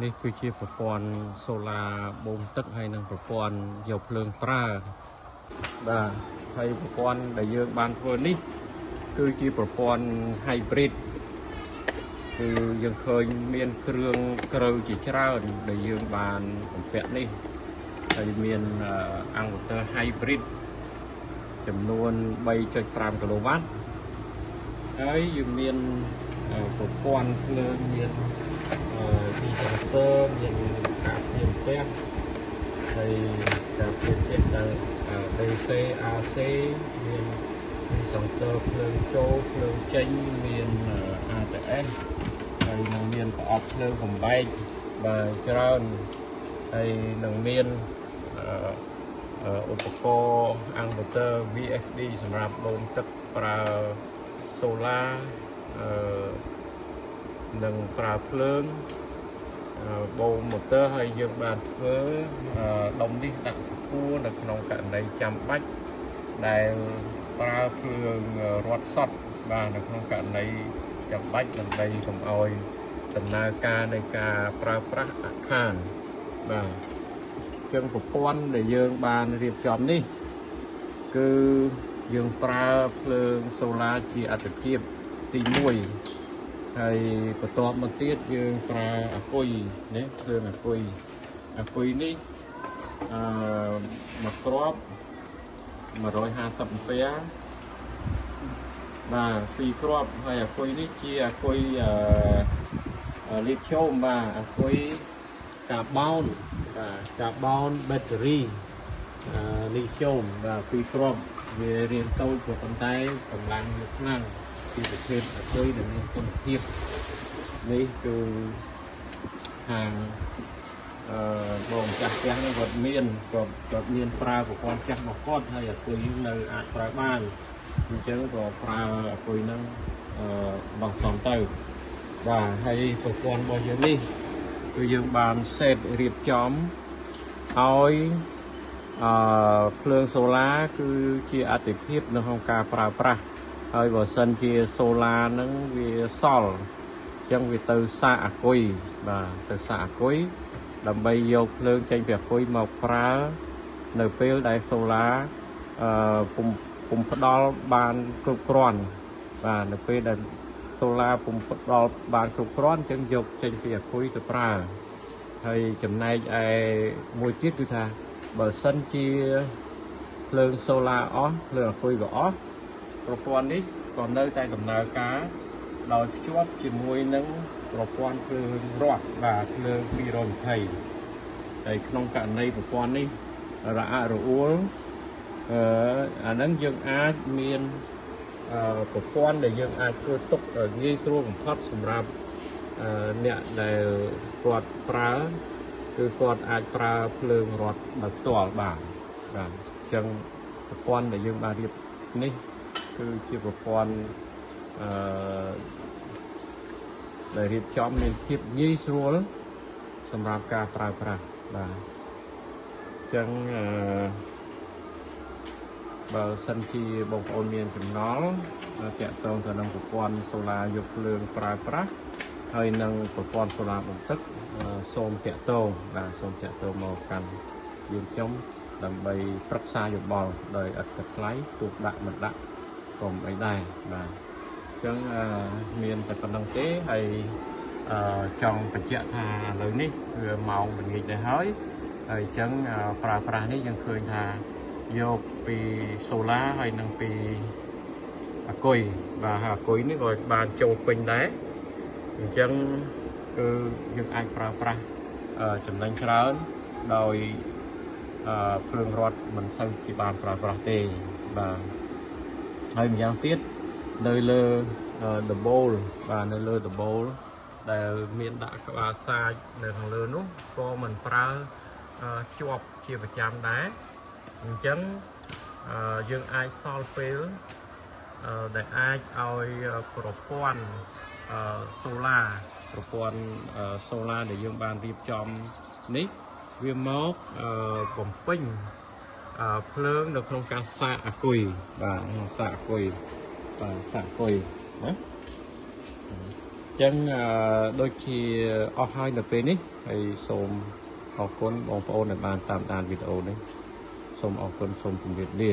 នេះគឺជាប្រព័ន្ធសូឡាបូមទឹកហើយនឹងប្រព័ន្ធយកភ្លើងប្រើបាទហើយប្រព័ន្ធដែលយើងបានធ្វើនេះគឺជាប្រព័ន្ធ hybrid គឺយើងឃើញមានគ្រឿងក្រៅជាច្រើនដែលយើងបានបំពាក់នេះហើយមានinverter hybrid ចំនួន 3.5 kW ហើយយើងមានប្រព័ន្ធភ្លើងមានពីinverter មានការភ្លើងផ្ទះហើយការភ្លើងផ្ទះដល់ DC AC មានសង្កេតភ្លើងចូលភ្លើងចេញមាន ATS ហើយនឹងមានប្រអប់ភ្លើងបំបែកបាទច្រើនហើយនឹងមានឧបករណ៍ inverter VFD សម្រាប់បូមទឹកប្រើសូឡានឹងប្រើភ្លើងបូមម៉ូទ័រហើយយើងបានធ្វើដុំនេះដាក់ខ្ពស់នៅក្នុងករណីចាំបាច់ដែលប្រើភ្លើងរត់សត់បាទនៅក្នុងករណីចាំបាច់ដើម្បីកុំឲ្យដំណើរការនៃការប្រើប្រាស់អាខានបាទជាងប្រព័ន្ធដែលយើងបានរៀបចំនេះគឺយើងប្រើភ្លើងសូឡាជាអាទិភាពទី1ហើយបន្ទាប់មកទៀតយើងប្រើអាគុយនេះភ្លើងអាគុយនេះមួយគ្រាប់150 អាំពែបាទ2គ្រាប់ហើយអាគុយនេះជាអាគុយលីធ្យូមបាទអាគុយកាបូនបាទកាបូនបេតេរីលីធ្យូមបាទ2គ្រាប់វារៀងតូចប៉ុន្តែកម្លាំងវាខ្លាំងពីប្រភេទអាគុយដែលមានគុណភាពនេះគឺខាងបងចាស់ផ្ទះនេះគាត់មានប្រើប្រព័ន្ធចាស់មកគាត់ហើយអាគុយនៅអាចប្រើបានអញ្ចឹងក៏ប្រើអាគុយនឹងបងសំទៅបាទហើយប្រព័ន្ធរបស់យើងនេះគឺយើងបានសេតរៀបចំឲ្យភ្លើងសូឡាគឺជាអាទិភាពនៅក្នុងការប្រើប្រាស់ហើយបើសិនជាសូឡានឹងវាសល់អញ្ចឹងវាទៅសាកអាគុយបាទទៅសាកអាគុយដើម្បីយកភ្លើងចេញពីអាគុយមកប្រើនៅពេលដែលសូឡាពុំផ្ដល់បានគ្រប់គ្រាន់បាទនៅពេលដែលសូឡាពុំផ្ដល់បានគ្រប់គ្រាន់អញ្ចឹងយកចេញពីអាគុយទៅប្រើហើយចំណែកឯមួយទៀតគឺថាបើសិនជាភ្លើងសូឡាអស់ភ្លើងអាគុយក៏អស់ប្រព័ន្ធនេះក៏នៅតែដំណើរការដោយភ្ជាប់ជាមួយនឹងប្រព័ន្ធភ្លើងរត់បាទភ្លើង220ហើយក្នុងករណីប្រព័ន្ធនេះរអាក់រអួលអាហ្នឹងយើងអាចមានប្រព័ន្ធដែលយើងអាចធ្វើទុកងាយស្រួលបំផុតសម្រាប់អ្នកដែលគាត់ប្រើគឺគាត់អាចប្រើភ្លើងរត់ដោយផ្ទាល់បានបាទអញ្ចឹងប្រព័ន្ធដែលយើងបានរៀបនេះគឺជាប្រព័ន្ធដែលរៀបចំមានភាពងាយស្រួលសម្រាប់ការប្រើប្រាស់បាទអញ្ចឹងបើសិនជាបងប្អូនមានចំណល់តាក់ទងទៅនឹងប្រព័ន្ធសូឡាយកភ្លើងប្រើប្រាស់ហើយនឹងប្រព័ន្ធសូឡាបំទឹកសូមតាក់ទងបាទសូមតាក់ទងមកកាន់យើងខ្ញុំដើម្បីប្រឹក្សាយោបល់ដោយឥតគិតថ្លៃទោះដាក់មិនដាក់ក៏មិនអីដែរបាទអញ្ចឹងមានតែប៉ុណ្្នឹងទេហើយចង់បញ្ជាក់ថាឥឡូវនេះគឺម៉ោងល្ងាចទៅហើយអញ្ចឹងប្រើប្រាស់នេះយើងឃើញថាយកពីសូឡាហើយនឹងពីអាគុយបាទអាគុយនេះក៏បានចូលពេញដែរអញ្ចឹងគឺយើងអាចប្រើប្រាស់ចំណេញច្រើនដោយភ្លើងរត់មិនសូវជាបានប្រើប្រាស់ទេបាទហើយម្យ៉ាងទៀតនៅលើដបូលបាទនៅលើដបូលដែលមានដាក់ក្បាលសាច់នៅខាងលើនោះក៏មិនប្រើជាប់ជាប្រចាំដែរអញ្ចឹងយើងអាចសល់ពេលដែលអាចឲ្យប្រព័ន្ធសូឡាដែលយើងបានរៀបចំនេះវាមកបំពេញភ្លើងនៅក្នុងការសាកអាគុយបាទសាកអាគុយបាទសាកអាគុយណា អញ្ ចឹងដូចជាអស់ហើយនៅពេលនេះហើយសូមអរគុណបងប្អូនដែលបានតាមដានវីដេអូនេះសូមអរគុណសូមជម្រាបលា